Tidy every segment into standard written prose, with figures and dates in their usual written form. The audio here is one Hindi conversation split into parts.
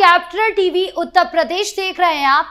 कैपिटल टीवी उत्तर प्रदेश देख रहे हैं आप।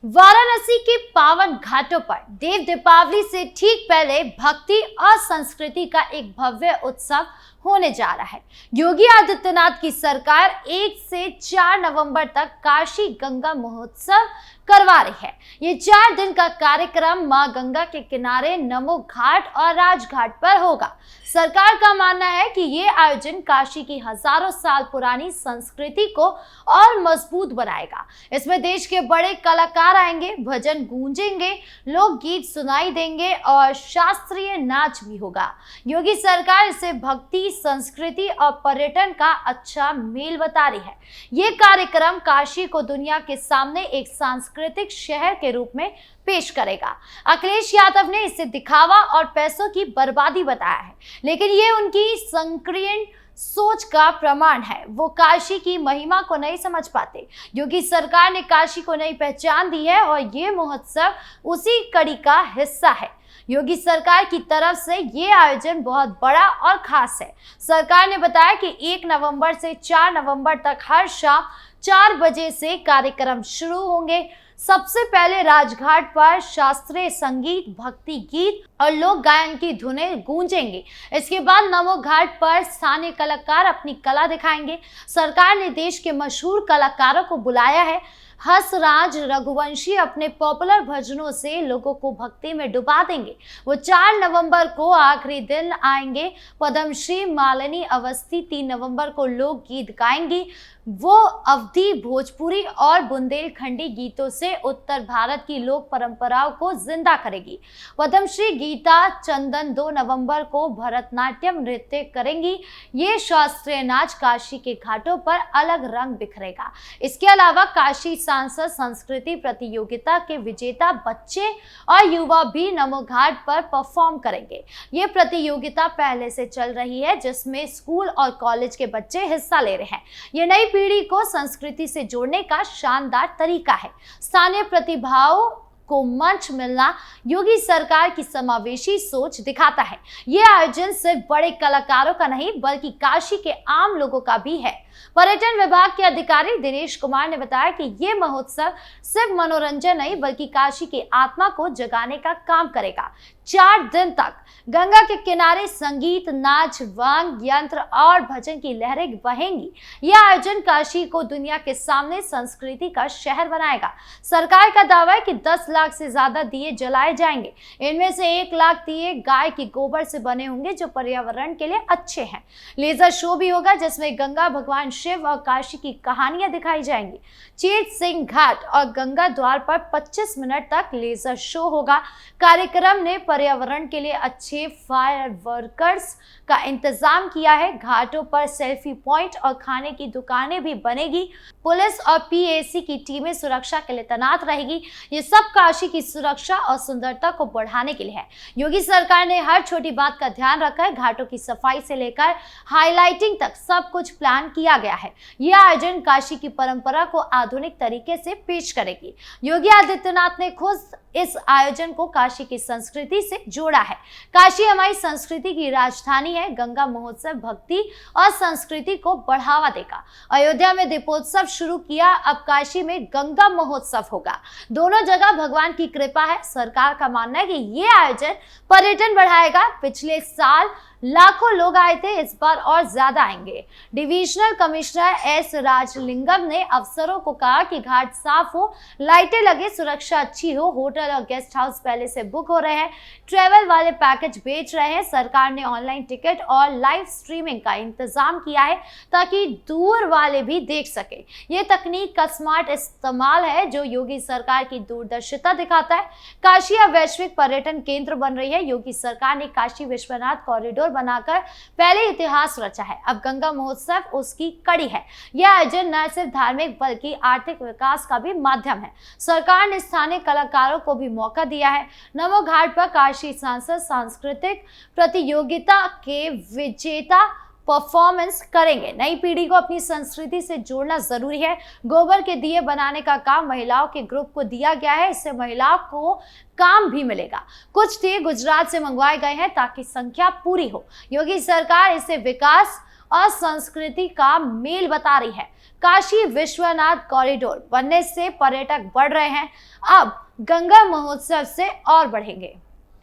वाराणसी के पावन घाटों पर देव दीपावली से ठीक पहले भक्ति और संस्कृति का एक भव्य उत्सव होने जा रहा है। योगी आदित्यनाथ की सरकार 1 से 4 नवंबर तक काशी गंगा महोत्सव करवा रही है। ये 4 दिन का कार्यक्रम मां गंगा के किनारे नमो घाट और राजघाट पर होगा। सरकार का मानना है कि ये आयोजन काशी की हजारों साल पुरानी संस्कृति को और मजबूत बनाएगा। इसमें देश के बड़े कलाकार आएंगे, भजन गूंजेंगे, लोकगीत सुनाई देंगे और शास्त्रीय नाच भी होगा। योगी सरकार इसे भक्ति, संस्कृति और पर्यटन का अच्छा मेल बता रही है। ये कार्यक्रम काशी को दुनिया के सामने एक सांस्कृतिक शहर के रूप में पेश करेगा। अखिलेश यादव ने इसे दिखावा और पैसों की बर्बादी बताया है, लेकिन ये उनकी संकीर्ण सोच का प्रमाण है। वो काशी की महिमा को नहीं समझ पाते। योगी सरकार ने काशी को नई पहचान दी है और ये महोत्सव उसी कड़ी का हिस्सा है। योगी सरकार की तरफ से ये आयोजन बहुत बड़ा और खास है। सरकार ने बताया कि 1 नवंबर से 4 नवंबर तक हर शाम 4 बजे से कार्यक्रम शुरू होंगे। सबसे पहले राजघाट पर शास्त्रीय संगीत, भक्ति गीत और लोक गायन की धुनें गूंजेंगी। इसके बाद नमो घाट पर स्थानीय कलाकार अपनी कला दिखाएंगे। सरकार ने देश के मशहूर कलाकारों को बुलाया है। हंसराज रघुवंशी अपने पॉपुलर भजनों से लोगों को भक्ति में डुबा देंगे। वो 4 नवंबर को आखिरी दिन आएंगे। पद्मश्री मालिनी अवस्थी 3 नवंबर को लोकगीत गाएंगी। वो अवधी, भोजपुरी और बुंदेलखंडी गीतों से उत्तर भारत की लोक परंपराओं को जिंदा करेगी। पद्मश्री गीता चंदन 2 नवंबर को भरतनाट्यम नृत्य करेंगी। ये शास्त्रीय नाच काशी के घाटों पर अलग रंग बिखरेगा। इसके अलावा काशी सांसद संस्कृति प्रतियोगिता के विजेता बच्चे और युवा भी नमो घाट पर परफॉर्म करेंगे। ये प्रतियोगिता पहले से चल रही है, जिसमें स्कूल और कॉलेज के बच्चे हिस्सा ले रहे हैं। ये नई पीढ़ी को संस्कृति से जोड़ने का शानदार तरीका है। स्थानीय प्रतिभाओं को मंच मिलना योगी सरकार की समावेशी सोच दिखाता है। ये आयोजन सिर्फ बड़े कलाकारों का नहीं, बल्कि काशी के आम लोगों का भी है। पर्यटन विभाग के अधिकारी दिनेश कुमार ने बताया कि ये महोत्सव सिर्फ मनोरंजन नहीं, बल्कि काशी की आत्मा को जगाने का काम करेगा। 4 दिन तक गंगा के किनारे संगीत, नाच, वांग यंत्र और भजन की लहरें बहेंगी। यह आयोजन काशी को दुनिया के सामने संस्कृति का शहर बनाएगा। सरकार का दावा है कि 10 लाख से ज्यादा दिए जलाए जाएंगे। इनमें से 1 लाख दिए गाय के गोबर से बने होंगे, जो पर्यावरण के लिए अच्छे हैं। लेजर शो भी होगा, जिसमें गंगा, भगवान शिव और काशी की कहानियां दिखाई जाएंगी। चेत सिंह घाट और गंगा द्वार पर 25 मिनट तक लेजर शो होगा। कार्यक्रम ने पर्यावरण के लिए अच्छे फायर वर्कर्स का इंतजाम किया है। घाटों पर सेल्फी पॉइंट और खाने की दुकानें भी बनेगी। पुलिस और पीएसी की टीमें सुरक्षा के लिए तैनात रहेगी। ये सब काशी की सुरक्षा और सुंदरता को बढ़ाने के लिए है। योगी सरकार ने हर छोटी बात का ध्यान रखा है। घाटों की सफाई से लेकर हाईलाइटिंग तक सब कुछ प्लान किया गया है। यह आयोजन काशी की परंपरा को आधुनिक तरीके से पेश करेगी। योगी आदित्यनाथ ने खुद इस आयोजन को काशी की संस्कृति से जोड़ा है। काशी हमारी संस्कृति की राजधानी है। गंगा महोत्सव भक्ति और संस्कृति को बढ़ावा देगा। अयोध्या में दीपोत्सव शुरू किया, अब काशी में गंगा महोत्सव होगा। दोनों जगह भगवान की कृपा है। सरकार का मानना है कि ये आयोजन पर्यटन बढ़ाएगा। पिछले साल लाखों लोग आए थे, इस बार और ज्यादा आएंगे। डिविजनल कमिश्नर एस राजलिंगम ने अफसरों को कहा कि घाट साफ हो, लाइटें लगे, सुरक्षा अच्छी हो। होटल और गेस्ट हाउस पहले से बुक हो रहे हैं। ट्रेवल वाले पैकेज बेच रहे हैं। सरकार ने ऑनलाइन टिकट और लाइव स्ट्रीमिंग का इंतजाम किया है, ताकि दूर वाले भी देख सके। ये तकनीक का स्मार्ट इस्तेमाल है, जो योगी सरकार की दूरदर्शिता दिखाता है। काशी अब वैश्विक पर्यटन केंद्र बन रही है। योगी सरकार ने काशी विश्वनाथ कॉरिडोर बनाकर पहले इतिहास रचा है। अब गंगा महोत्सव उसकी कड़ी है। यह आयोजन न सिर्फ धार्मिक बल्कि आर्थिक विकास का भी माध्यम है। सरकार ने स्थानीय कलाकारों को भी मौका दिया है। नमो घाट पर काशी सांसद सांस्कृतिक प्रतियोगिता के विजेता परफॉर्मेंस करेंगे। नई पीढ़ी को अपनी संस्कृति से जोड़ना जरूरी है। गोबर के दिए बनाने का काम महिलाओं के ग्रुप को दिया गया है। इससे महिलाओं को काम भी मिलेगा। कुछ दिए गुजरात से मंगवाए गए हैं ताकि संख्या पूरी हो। योगी सरकार इसे विकास और संस्कृति का मेल बता रही है। काशी विश्वनाथ कॉरिडोर बनने से पर्यटक बढ़ रहे हैं, अब गंगा महोत्सव से और बढ़ेंगे।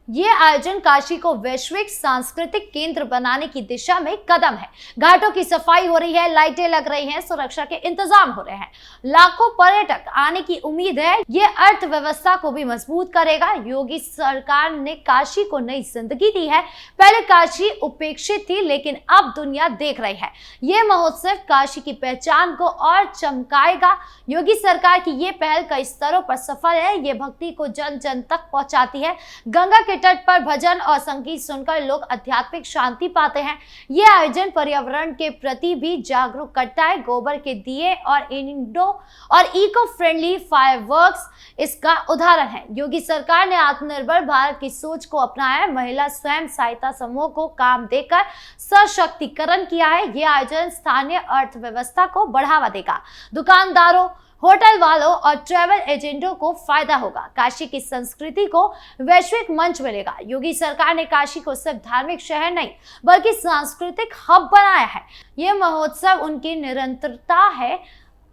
ये आयोजन काशी को वैश्विक सांस्कृतिक केंद्र बनाने की दिशा में कदम है। घाटों की सफाई हो रही है, लाइटें लग रही हैं, सुरक्षा के इंतजाम हो रहे हैं, लाखों पर्यटक आने की उम्मीद है। ये अर्थव्यवस्था को भी मजबूत करेगा। योगी सरकार ने काशी को नई जिंदगी दी है। पहले काशी उपेक्षित थी, लेकिन अब दुनिया देख रही है। ये महोत्सव काशी की पहचान को और चमकाएगा। योगी सरकार की ये पहल कई स्तरों पर सफल है। ये भक्ति को जन जन तक पहुंचाती है। गंगा के तट पर भजन और संगीत सुनकर लोग आध्यात्मिक शांति पाते हैं। यह आयोजन पर्यावरण के प्रति भी जागरूक करता है। गोबर के दिए और इको फ्रेंडली फायरवर्क्स इसका उदाहरण है। योगी सरकार ने आत्मनिर्भर भारत की सोच को अपनाया है। महिला स्वयं सहायता समूह को काम देकर सशक्तिकरण किया है। यह आयोजन स्थानीय अर्थव्यवस्था को बढ़ावा देगा। दुकानदारों, होटल वालों और ट्रैवल एजेंटों को फायदा होगा। काशी की संस्कृति को वैश्विक मंच मिलेगा। योगी सरकार ने काशी को सिर्फ धार्मिक शहर नहीं बल्कि सांस्कृतिक हब बनाया है। यह महोत्सव उनकी निरंतरता है।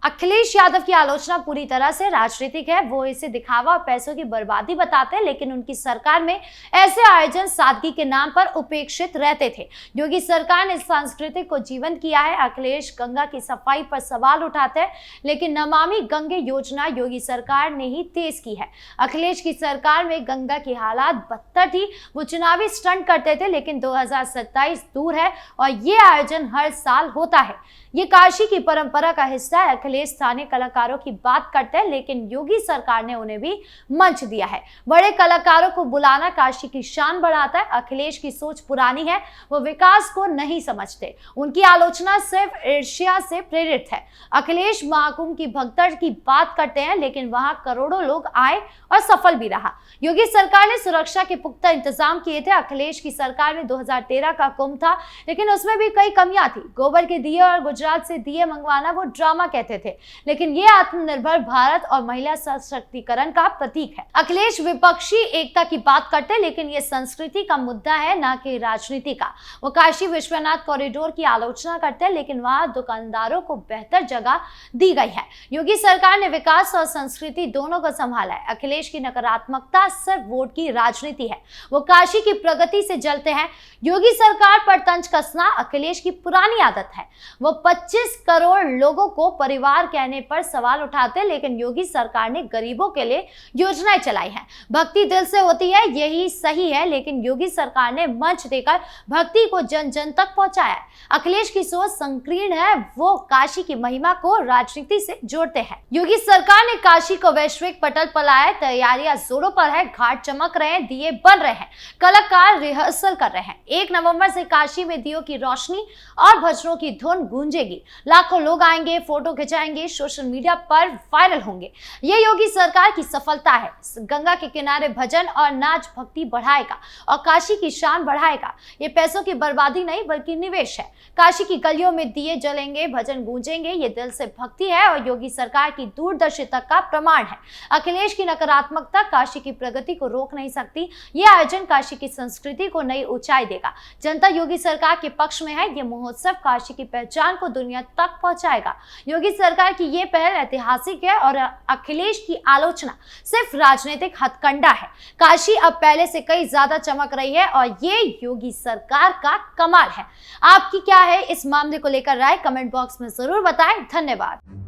अखिलेश यादव की आलोचना पूरी तरह से राजनीतिक है। वो इसे दिखावा और पैसों की बर्बादी बताते हैं, लेकिन उनकी सरकार में ऐसे आयोजन सादगी के नाम पर उपेक्षित रहते थे। योगी सरकार ने संस्कृति को जीवंत किया है। अखिलेश गंगा की सफाई पर सवाल उठाते हैं, लेकिन नमामि गंगे योजना योगी सरकार ने ही तेज की है। अखिलेश की सरकार में गंगा की हालात बदतर थी। वो चुनावी स्टंट करते थे, लेकिन 2027 दूर है और ये आयोजन हर साल होता है। ये काशी की परंपरा का हिस्सा है। अखिलेश स्थानीय कलाकारों की बात करते हैं, लेकिन योगी सरकार ने उन्हें भी मंच दिया है। बड़े कलाकारों को बुलाना काशी की शान बढ़ाता है। अखिलेश की सोच पुरानी है। वो विकास को नहीं समझते। उनकी आलोचना सिर्फ ईर्ष्या से प्रेरित है। अखिलेश महाकुंभ की भगदड़ की बात करते हैं, लेकिन वहां करोड़ों लोग आए और सफल भी रहा। योगी सरकार ने सुरक्षा के पुख्ता इंतजाम किए थे। अखिलेश की सरकार में 2013 का कुंभ था, लेकिन उसमें भी कई कमियां थी। गोबर के दिए और गुजरात से दिए मंगवाना वो ड्रामा कहते थे, लेकिन ये आत्मनिर्भर भारत और महिला सशक्तिकरण का प्रतीक है। अखिलेश विपक्षी एकता की बात करते हैं, लेकिन ये संस्कृति का मुद्दा है, ना कि राजनीति का। वो काशी विश्वनाथ कॉरिडोर की आलोचना करते हैं, लेकिन वहां दुकानदारों को बेहतर जगह दी गई है। योगी सरकार ने विकास और संस्कृति दोनों को संभाला है। अखिलेश की नकारात्मकता सिर्फ वोट की राजनीति है। वो काशी की प्रगति से जलते हैं। योगी सरकार पर तंज कसना अखिलेश की पुरानी आदत है। वो 25 करोड़ लोगों को परिवार कहने पर सवाल उठाते हैं, लेकिन योगी सरकार ने गरीबों के लिए योजनाएं चलाई हैं। भक्ति दिल से होती है, यही सही है, लेकिन योगी सरकार ने मंच देकर भक्ति को जन जन तक पहुंचाया है। अखिलेश की सोच संकीर्ण है। वो काशी की महिमा को राजनीति से जोड़ते हैं। योगी सरकार ने काशी को वैश्विक पटल पर लाया। तैयारियां जोरों पर है। घाट चमक रहे हैं, दिए बन रहे हैं, कलाकार रिहर्सल कर रहे हैं। 1 नवंबर से काशी में दियों की रोशनी और भजनों की धुन गूंजेगी। लाखों लोग आएंगे, फोटो खिंचाएंगे, सोशल मीडिया पर वायरल होंगे। ये योगी सरकार की सफलता है। गंगा के किनारे भजन और नाच भक्ति बढ़ाएगा और काशी की शान बढ़ाएगा। ये पैसों की बर्बादी नहीं बल्कि निवेश है। काशी की गलियों में दिए जलेंगे, भजन गूंजेंगे। ये दिल से भक्ति है और योगी सरकार की दूरदर्शिता का प्रमाण है। अखिलेश की नकारात्मकता काशी की प्रगति को रोक नहीं सकती। ये आयोजन काशी की संस्कृति को नई ऊंचाई देगा। जनता योगी सरकार के पक्ष में है। ये महोत्सव काशी की पहचान को दुनिया तक पहुंचाएगा। योगी सरकार की ये पहल ऐतिहासिक है और अखिलेश की आलोचना सिर्फ राजनीतिक हथकंडा है। काशी अब पहले से कई ज्यादा चमक रही है और ये योगी सरकार का कमाल है। आपकी क्या है इस मामले को लेकर राय? कमेंट बॉक्स में जरूर बताएं। धन्यवाद।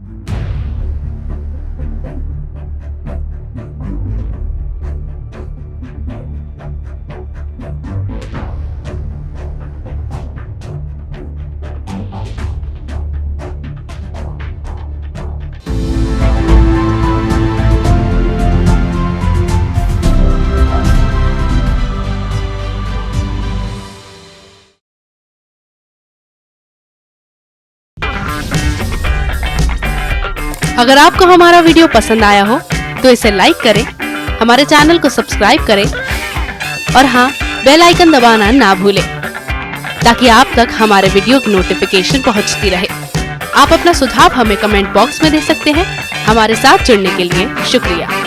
अगर आपको हमारा वीडियो पसंद आया हो तो इसे लाइक करें, हमारे चैनल को सब्सक्राइब करें और हाँ, बेल आइकन दबाना ना भूलें ताकि आप तक हमारे वीडियो की नोटिफिकेशन पहुंचती रहे। आप अपना सुझाव हमें कमेंट बॉक्स में दे सकते हैं। हमारे साथ जुड़ने के लिए शुक्रिया।